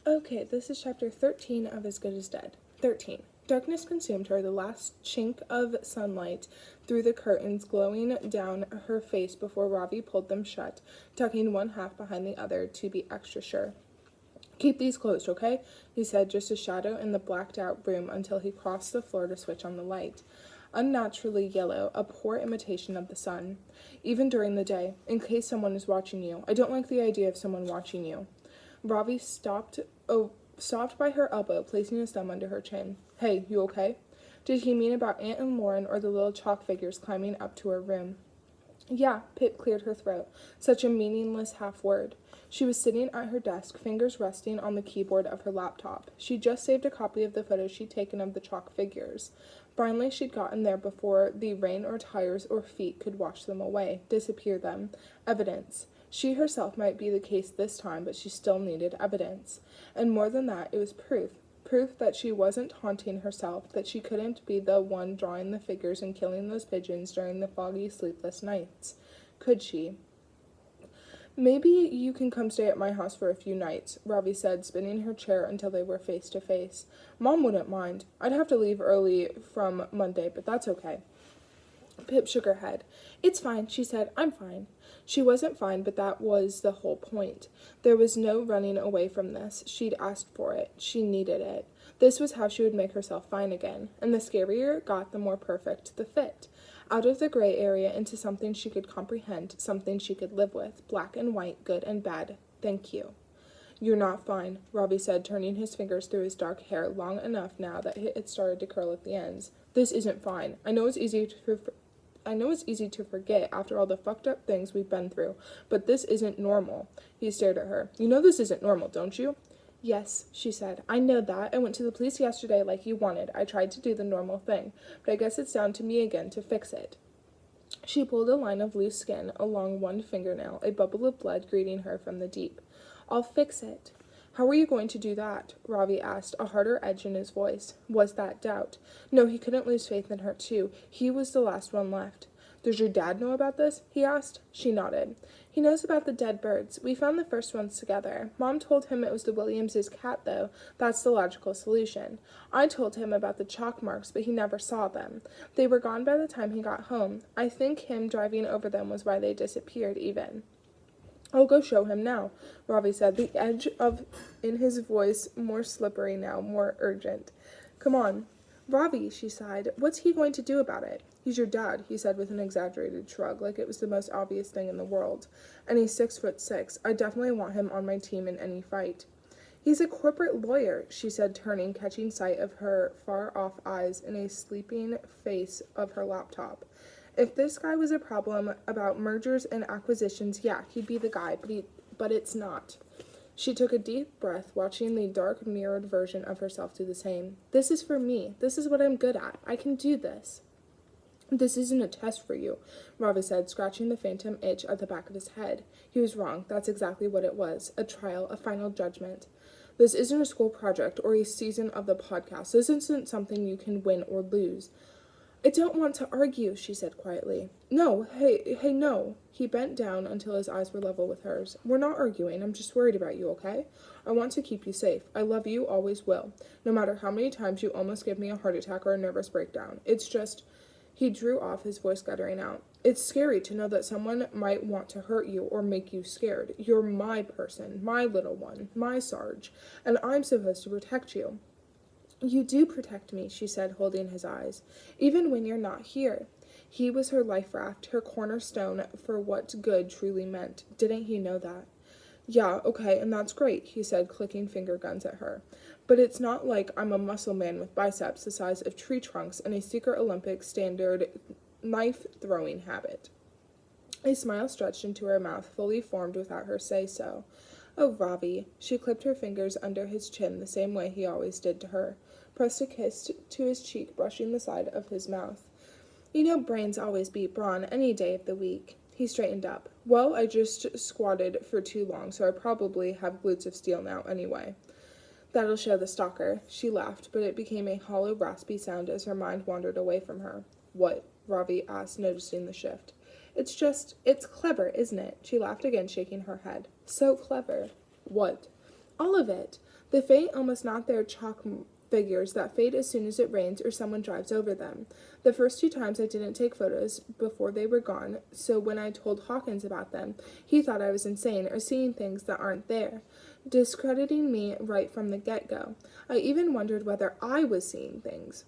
Okay, this is chapter 13 of As Good as Dead. 13. Darkness consumed her, the last chink of sunlight through the curtains glowing down her face before Ravi pulled them shut, tucking one half behind the other to be extra sure. "Keep these closed, okay?" he said, just a shadow in the blacked-out room until he crossed the floor to switch on the light. Unnaturally yellow, a poor imitation of the sun. "Even during the day, in case someone is watching you. I don't like the idea of someone watching you." Ravi stopped by her elbow, placing his thumb under her chin. "Hey, you okay?" Did he mean about Aunt and Lauren or the little chalk figures climbing up to her room? "Yeah," Pip cleared her throat. Such a meaningless half-word. She was sitting at her desk, fingers resting on the keyboard of her laptop. She'd just saved a copy of the photo she'd taken of the chalk figures. Finally, she'd gotten there before the rain or tires or feet could wash them away, disappear them. Evidence. She herself might be the case this time, but she still needed evidence. And more than that, it was proof. Proof that she wasn't haunting herself, that she couldn't be the one drawing the figures and killing those pigeons during the foggy, sleepless nights. Could she? "Maybe you can come stay at my house for a few nights," Ravi said, spinning her chair until they were face to face. "Mom wouldn't mind. I'd have to leave early from Monday, but that's okay." Pip shook her head. "It's fine," she said. "I'm fine." She wasn't fine, but that was the whole point. There was no running away from this. She'd asked for it. She needed it. This was how she would make herself fine again. And the scarier it got, the more perfect the fit. Out of the gray area into something she could comprehend, something she could live with. Black and white, good and bad. Thank you. "You're not fine," Robbie said, turning his fingers through his dark hair long enough now that it started to curl at the ends. "This isn't fine. I know it's easy to forget after all the fucked up things we've been through, but this isn't normal." He stared at her. "You know this isn't normal, don't you?" "Yes," she said. "I know that. I went to the police yesterday like you wanted. I tried to do the normal thing, but I guess it's down to me again to fix it." She pulled a line of loose skin along one fingernail, a bubble of blood greeting her from the deep. "I'll fix it." "How are you going to do that?" Ravi asked, a harder edge in his voice. Was that doubt? No, he couldn't lose faith in her, too. He was the last one left. "Does your dad know about this?" he asked. She nodded. "He knows about the dead birds. We found the first ones together. Mom told him it was the Williamses' cat, though. That's the logical solution. I told him about the chalk marks, but he never saw them. They were gone by the time he got home. I think him driving over them was why they disappeared, even." "I'll go show him now," Ravi said, the edge in his voice more slippery now, more urgent. "Come on." "Ravi," she sighed, "what's he going to do about it?" "He's your dad," he said with an exaggerated shrug, like it was the most obvious thing in the world. "And he's 6'6". I definitely want him on my team in any fight." "He's a corporate lawyer," she said, turning, catching sight of her far-off eyes in a sleeping face of her laptop. "If this guy was a problem about mergers and acquisitions, yeah, he'd be the guy, but it's not." She took a deep breath, watching the dark, mirrored version of herself do the same. "This is for me. This is what I'm good at. I can do this." "This isn't a test for you," Ravi said, scratching the phantom itch at the back of his head. He was wrong. That's exactly what it was. A trial, a final judgment. "This isn't a school project or a season of the podcast. This isn't something you can win or lose." "I don't want to argue," she said quietly. "No, hey, no." He bent down until his eyes were level with hers. "We're not arguing. I'm just worried about you, okay? I want to keep you safe. I love you, always will. No matter how many times you almost give me a heart attack or a nervous breakdown. It's just..." He drew off, his voice guttering out. "It's scary to know that someone might want to hurt you or make you scared. You're my person, my little one, my Sarge, and I'm supposed to protect you." "You do protect me," she said, holding his eyes, "even when you're not here." He was her life raft, her cornerstone for what good truly meant. Didn't he know that? "Yeah, okay, and that's great," he said, clicking finger guns at her. "But it's not like I'm a muscle man with biceps the size of tree trunks and a secret Olympic standard knife-throwing habit." A smile stretched into her mouth, fully formed without her say-so. "Oh, Ravi." She clipped her fingers under his chin the same way he always did to her, pressed a kiss to his cheek, brushing the side of his mouth. "You know brains always beat brawn any day of the week." He straightened up. "Well, I just squatted for too long, so I probably have glutes of steel now anyway." "That'll show the stalker." She laughed, but it became a hollow, raspy sound as her mind wandered away from her. "What?" Ravi asked, noticing the shift. It's clever, isn't it?" She laughed again, shaking her head. "So clever." "What?" "All of it. They faint almost not their chalk figures that fade as soon as it rains or someone drives over them. The first 2 times I didn't take photos before they were gone, so when I told Hawkins about them, he thought I was insane or seeing things that aren't there, discrediting me right from the get-go. I even wondered whether I was seeing things.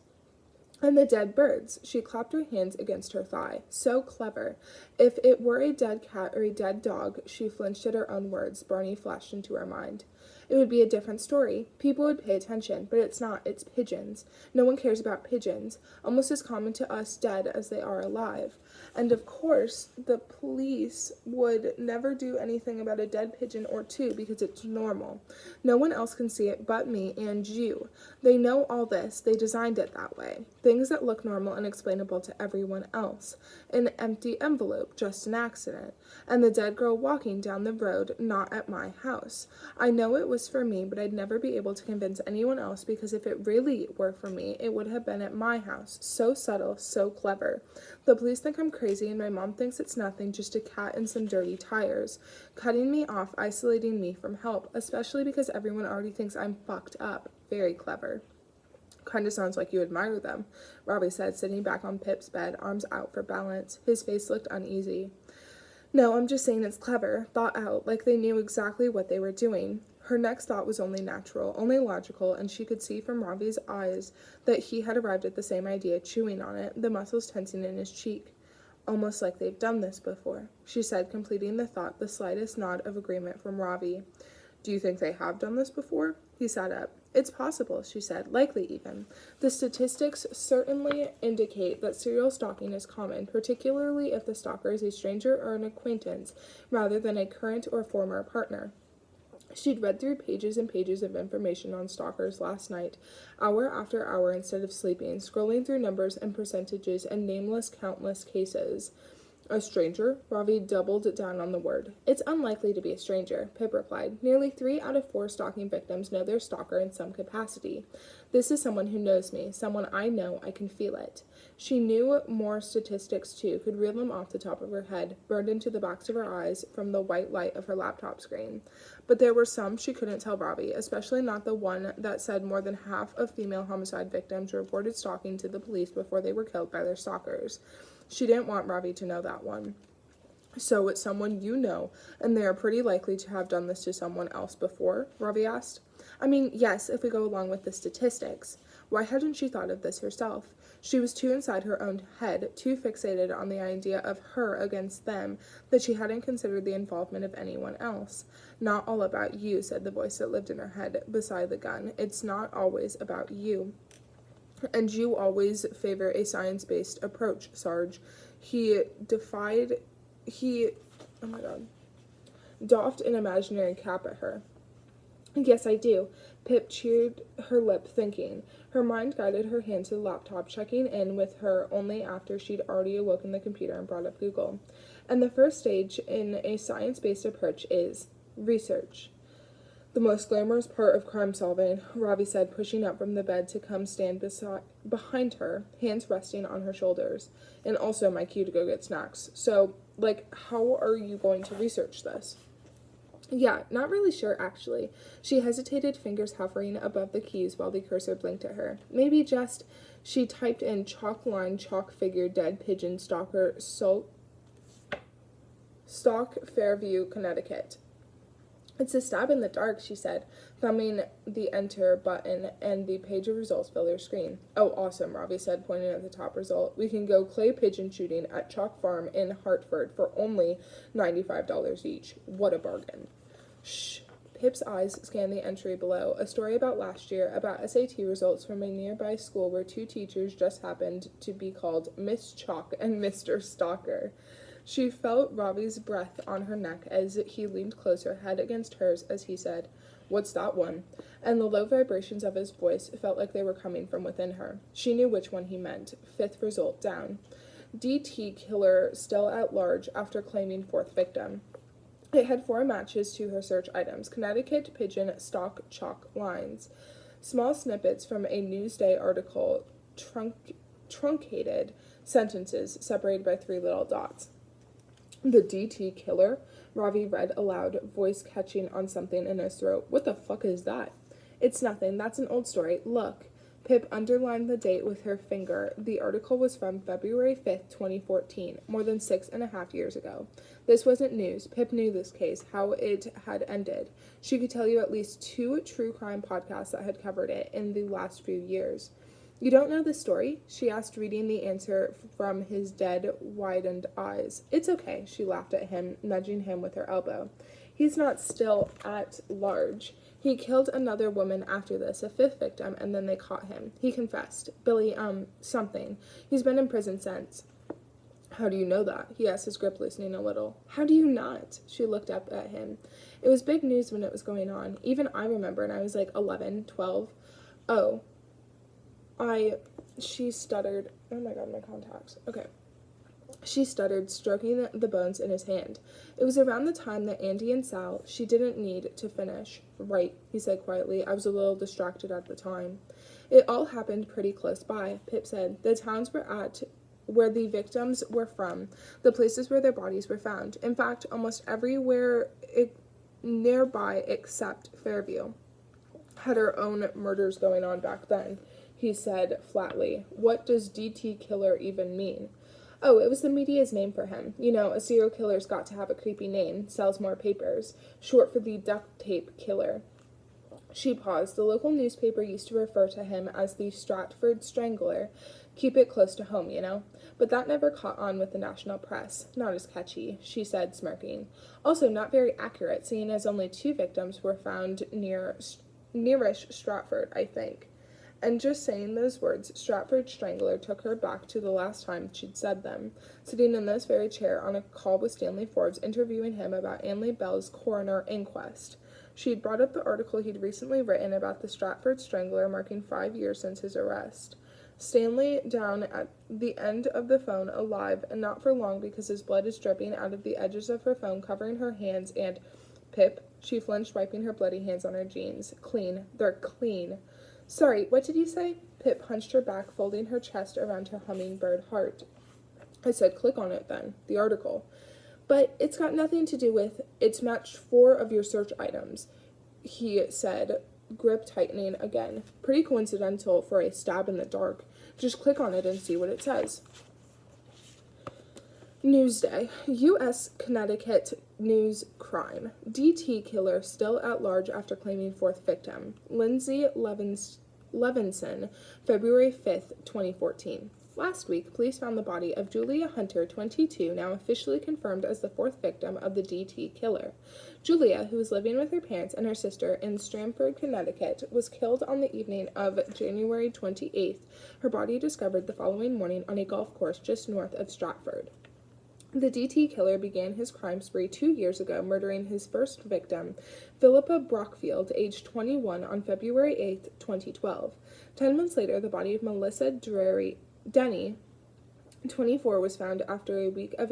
And the dead birds. She clapped her hands against her thigh. So clever. If it were a dead cat or a dead dog, she flinched at her own words. Barney flashed into her mind. It would be a different story. People would pay attention, but it's not. It's pigeons. No one cares about pigeons. Almost as common to us dead as they are alive. And of course, the police would never do anything about a dead pigeon or two because it's normal. No one else can see it but me and you. They know all this. They designed it that way. Things that look normal and explainable to everyone else. An empty envelope, just an accident. And the dead girl walking down the road, not at my house. I know it was for me, but I'd never be able to convince anyone else because if it really were for me, it would have been at my house. So subtle, so clever. The police think I'm crazy and my mom thinks it's nothing, just a cat and some dirty tires. Cutting me off, isolating me from help, especially because everyone already thinks I'm fucked up. Very clever. Kinda sounds like you admire them, Robbie said, sitting back on Pip's bed, arms out for balance. His face looked uneasy. No, I'm just saying it's clever, thought out, like they knew exactly what they were doing. Her next thought was only natural, only logical, and she could see from Robbie's eyes that he had arrived at the same idea, chewing on it, the muscles tensing in his cheek. Almost like they've done this before, she said, completing the thought, the slightest nod of agreement from Robbie. Do you think they have done this before? He sat up. It's possible, she said, likely even. The statistics certainly indicate that serial stalking is common, particularly if the stalker is a stranger or an acquaintance, rather than a current or former partner. She'd read through pages and pages of information on stalkers last night, hour after hour instead of sleeping, scrolling through numbers and percentages and nameless, countless cases. A stranger? Ravi doubled down on the word. It's unlikely to be a stranger, Pip replied. Nearly 3 out of 4 stalking victims know their stalker in some capacity. This is someone who knows me, someone I know, I can feel it. She knew more statistics too, could reel them off the top of her head, burned into the backs of her eyes from the white light of her laptop screen. But there were some she couldn't tell Ravi, especially not the one that said more than half of female homicide victims reported stalking to the police before they were killed by their stalkers. She didn't want Ravi to know that one. So it's someone you know, and they are pretty likely to have done this to someone else before? Ravi asked. I mean, yes, if we go along with the statistics. Why hadn't she thought of this herself? She was too inside her own head, too fixated on the idea of her against them, that she hadn't considered the involvement of anyone else. Not all about you, said the voice that lived in her head beside the gun. It's not always about you. And you always favor a science-based approach, Sarge. Doffed an imaginary cap at her. Yes, I do. Pip chewed her lip, thinking. Her mind guided her hand to the laptop, checking in with her only after she'd already awoken the computer and brought up Google. And the first stage in a science-based approach is research. The most glamorous part of crime solving, Ravi said, pushing up from the bed to come stand behind her, hands resting on her shoulders. And also my cue to go get snacks. So, how are you going to research this? Yeah, not really sure, actually. She hesitated, fingers hovering above the keys while the cursor blinked at her. Maybe just, she typed in chalk line, chalk figure, dead pigeon, stalker, Stock, Fairview, Connecticut. It's a stab in the dark, she said, thumbing the enter button, and the page of results filled her screen. Oh, awesome, Ravi said, pointing at the top result. We can go clay pigeon shooting at Chalk Farm in Hartford for only $95 each. What a bargain. Shh. Pip's eyes scanned the entry below, a story about last year, about SAT results from a nearby school where 2 teachers just happened to be called Miss Chalk and Mr. Stalker. She felt Ravi's breath on her neck as he leaned closer, head against hers, as he said, "What's that one?" And the low vibrations of his voice felt like they were coming from within her. She knew which one he meant. 5th result down. DT killer still at large after claiming 4th victim. It had 4 matches to her search items. Connecticut pigeon stock chalk lines. Small snippets from a Newsday article, truncated sentences separated by 3 little dots. The DT killer? Ravi read aloud, voice catching on something in his throat. What the fuck is that? It's nothing. That's an old story. Look. Pip underlined the date with her finger. The article was from February 5th, 2014, more than 6.5 years ago. This wasn't news. Pip knew this case, how it had ended. She could tell you at least 2 true crime podcasts that had covered it in the last few years. You don't know the story? She asked, reading the answer from his dead, widened eyes. It's okay, she laughed at him, nudging him with her elbow. He's not still at large. He killed another woman after this, a 5th victim, and then they caught him. He confessed. Billy, something. He's been in prison since. How do you know that? He asked, his grip loosening a little. How do you not? She looked up at him. It was big news when it was going on. Even I remember, and I was like 11, 12. Oh. She stuttered. Oh my god, my contacts. Okay. She stuttered, stroking the bones in his hand. It was around the time that Andy and Sal, she didn't need to finish. Right, he said quietly. I was a little distracted at the time. It all happened pretty close by, Pip said. The towns were at where the victims were from, the places where their bodies were found. In fact, almost everywhere nearby except Fairview had her own murders going on back then, he said flatly. What does DT killer even mean? Oh, it was the media's name for him. You know, a serial killer's got to have a creepy name, sells more papers, short for the duct tape killer. She paused. The local newspaper used to refer to him as the Stratford Strangler. Keep it close to home, you know. But that never caught on with the national press. Not as catchy, she said, smirking. Also, not very accurate, seeing as only 2 victims were found nearish Stratford, I think. And just saying those words, Stratford Strangler, took her back to the last time she'd said them, sitting in this very chair on a call with Stanley Forbes, interviewing him about Anley Bell's coroner inquest. She'd brought up the article he'd recently written about the Stratford Strangler, marking 5 years since his arrest. Stanley down at the end of the phone, alive, and not for long because his blood is dripping out of the edges of her phone, covering her hands, and... Pip, she flinched, wiping her bloody hands on her jeans. Clean. They're clean. Sorry, what did you say? Pip hunched her back, folding her chest around her hummingbird heart. I said, click on it then, the article. But it's got nothing to do with, it's matched 4 of your search items, he said, grip tightening again. Pretty coincidental for a stab in the dark. Just click on it and see what it says. Newsday. U.S. Connecticut news crime. DT killer still at large after claiming 4th victim. Lindsay Levinson, February 5th, 2014. Last week, police found the body of Julia Hunter, 22, now officially confirmed as the 4th victim of the DT killer. Julia, who was living with her parents and her sister in Stamford, Connecticut, was killed on the evening of January 28th. Her body discovered the following morning on a golf course just north of Stratford. The DT killer began his crime spree 2 years ago, murdering his first victim, Philippa Brockfield, aged 21, on February 8, 2012. 10 months later, the body of Melissa Denny, 24, was found after a week of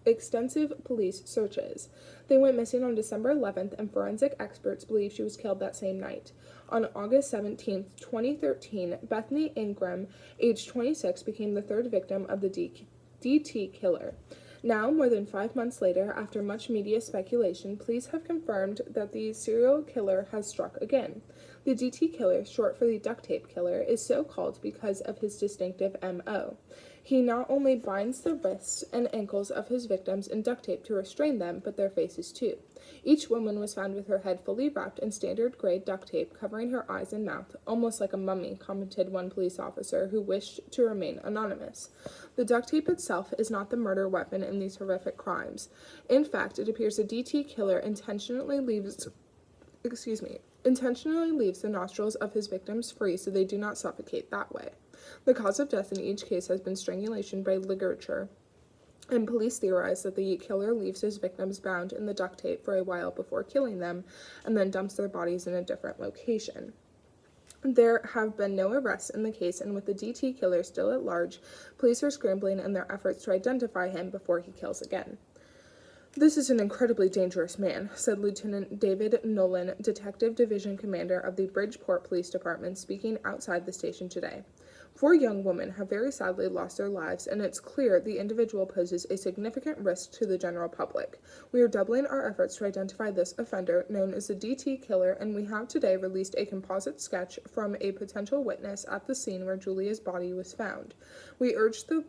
extensive police searches. They went missing on December 11th, and forensic experts believe she was killed that same night. On August 17, 2013, Bethany Ingram, aged 26, became the 3rd victim of the DT killer. Now, more than 5 months later, after much media speculation, police have confirmed that the serial killer has struck again. The DT killer, short for the duct tape killer, is so called because of his distinctive M.O. He not only binds the wrists and ankles of his victims in duct tape to restrain them, but their faces too. Each woman was found with her head fully wrapped in standard gray duct tape covering her eyes and mouth, almost like a mummy, commented one police officer who wished to remain anonymous. The duct tape itself is not the murder weapon in these horrific crimes. In fact, it appears the DT killer intentionally leaves the nostrils of his victims free so they do not suffocate that way. The cause of death in each case has been strangulation by ligature, and police theorize that the killer leaves his victims bound in the duct tape for a while before killing them, and then dumps their bodies in a different location. There have been no arrests in the case, and with the DT killer still at large, police are scrambling in their efforts to identify him before he kills again. This is an incredibly dangerous man, said Lieutenant David Nolan, Detective Division Commander of the Bridgeport Police Department, speaking outside the station today. 4 young women have very sadly lost their lives, and it's clear the individual poses a significant risk to the general public. We are doubling our efforts to identify this offender, known as the DT killer, and we have today released a composite sketch from a potential witness at the scene where Julia's body was found. We urge the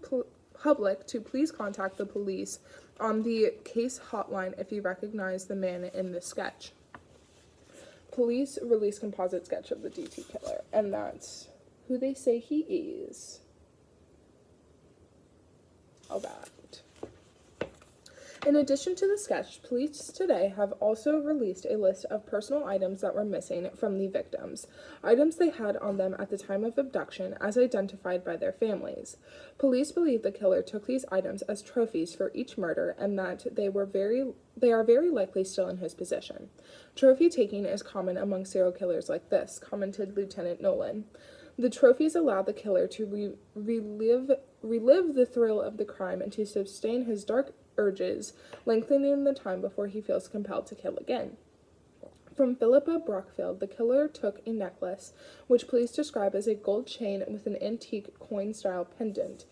public to please contact the police on the case hotline if you recognize the man in the sketch. Police release composite sketch of the DT killer, and that's who they say he is. All that. In addition to the sketch, police today have also released a list of personal items that were missing from the victims, items they had on them at the time of abduction as identified by their families. Police believe the killer took these items as trophies for each murder and that they are very likely still in his possession. Trophy taking is common among serial killers like this, commented Lieutenant Nolan. The trophies allow the killer to relive the thrill of the crime and to sustain his dark urges, lengthening the time before he feels compelled to kill again. From Philippa Brockfield, the killer took a necklace, which police describe as a gold chain with an antique coin-style pendant.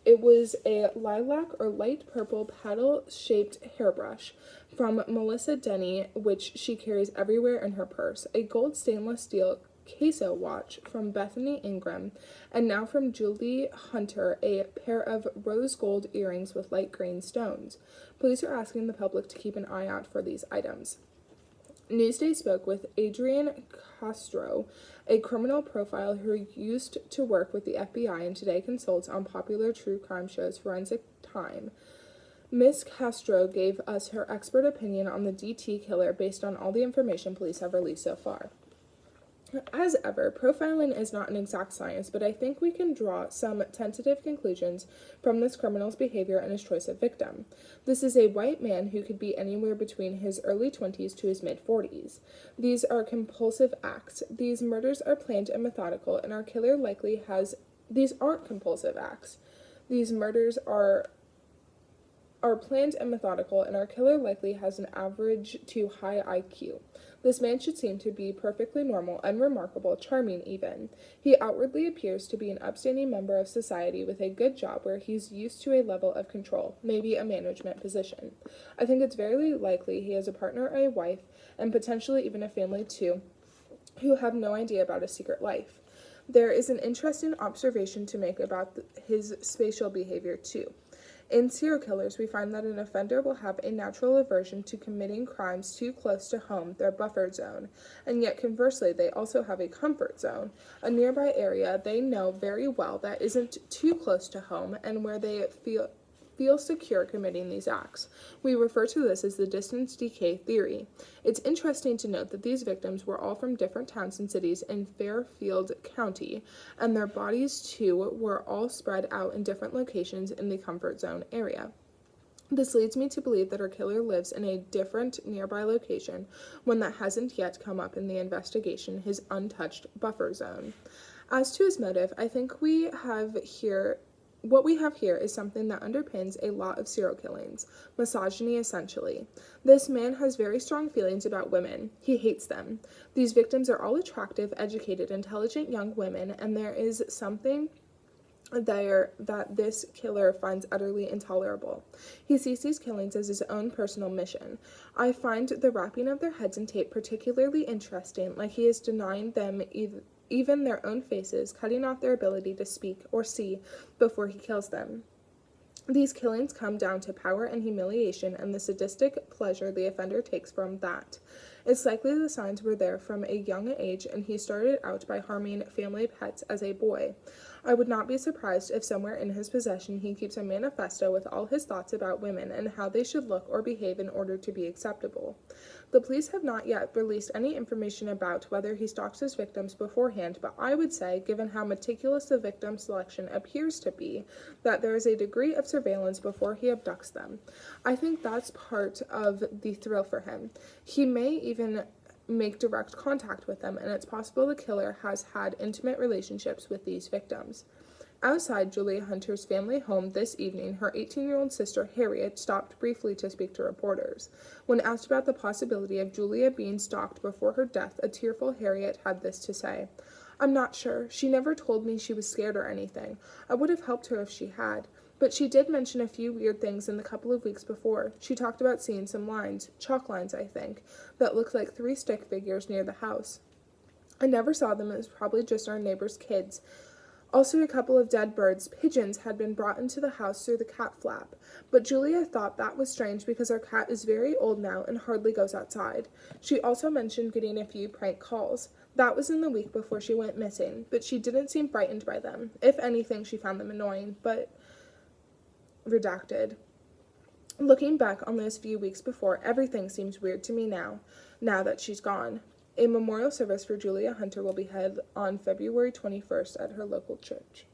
It was a lilac or light purple paddle-shaped hairbrush from Melissa Denny, which she carries everywhere in her purse, a gold stainless steel queso watch from Bethany Ingram, and now from Julie Hunter, a pair of rose gold earrings with light green stones. Police are asking the public to keep an eye out for these items. Newsday spoke with Adrian Castro, a criminal profiler who used to work with the FBI and today consults on popular true crime shows Forensic Time. Ms. Castro gave us her expert opinion on the DT killer based on all the information police have released so far. As ever, profiling is not an exact science, but I think we can draw some tentative conclusions from this criminal's behavior and his choice of victim. This is a white man who could be anywhere between his early 20s to his mid-40s. These are compulsive acts. These murders are planned and methodical, and our killer likely has... These aren't compulsive acts. These murders are planned and methodical, and our killer likely has an average to high IQ. This man should seem to be perfectly normal, unremarkable, charming even. He outwardly appears to be an upstanding member of society with a good job where he's used to a level of control, maybe a management position. I think it's very likely he has a partner or a wife, and potentially even a family too, who have no idea about his secret life. There is an interesting observation to make about his spatial behavior too. In serial killers, we find that an offender will have a natural aversion to committing crimes too close to home, their buffer zone, and yet conversely, they also have a comfort zone, a nearby area they know very well that isn't too close to home and where they feel secure committing these acts. We refer to this as the distance decay theory. It's interesting to note that these victims were all from different towns and cities in Fairfield County, and their bodies too were all spread out in different locations in the comfort zone area. This leads me to believe that our killer lives in a different nearby location, one that hasn't yet come up in the investigation, his untouched buffer zone. As to his motive, I think what we have here is something that underpins a lot of serial killings, misogyny essentially. This man has very strong feelings about women. He hates them. These victims are all attractive, educated, intelligent young women, and there is something there that this killer finds utterly intolerable. He sees these killings as his own personal mission. I find the wrapping of their heads in tape particularly interesting, like he is denying them even their own faces, cutting off their ability to speak or see before he kills them. These killings come down to power and humiliation and the sadistic pleasure the offender takes from that. It's likely the signs were there from a young age, and he started out by harming family pets as a boy. I would not be surprised if somewhere in his possession he keeps a manifesto with all his thoughts about women and how they should look or behave in order to be acceptable. The police have not yet released any information about whether he stalks his victims beforehand, but I would say, given how meticulous the victim selection appears to be, that there is a degree of surveillance before he abducts them. I think that's part of the thrill for him. He may even make direct contact with them, and it's possible the killer has had intimate relationships with these victims. Outside Julia Hunter's family home this evening, her 18-year-old sister Harriet stopped briefly to speak to reporters. When asked about the possibility of Julia being stalked before her death, a tearful Harriet had this to say: I'm not sure. She never told me she was scared or anything. I would have helped her if she had. But she did mention a few weird things in the couple of weeks before. She talked about seeing some lines, chalk lines, I think, that looked like 3 stick figures near the house. I never saw them. It was probably just our neighbor's kids. Also, a couple of dead birds, pigeons, had been brought into the house through the cat flap, but Julia thought that was strange because our cat is very old now and hardly goes outside. She also mentioned getting a few prank calls. That was in the week before she went missing, but she didn't seem frightened by them. If anything, she found them annoying, but redacted. Looking back on those few weeks before, everything seems weird to me now that she's gone. A memorial service for Julia Hunter will be held on February 21st at her local church.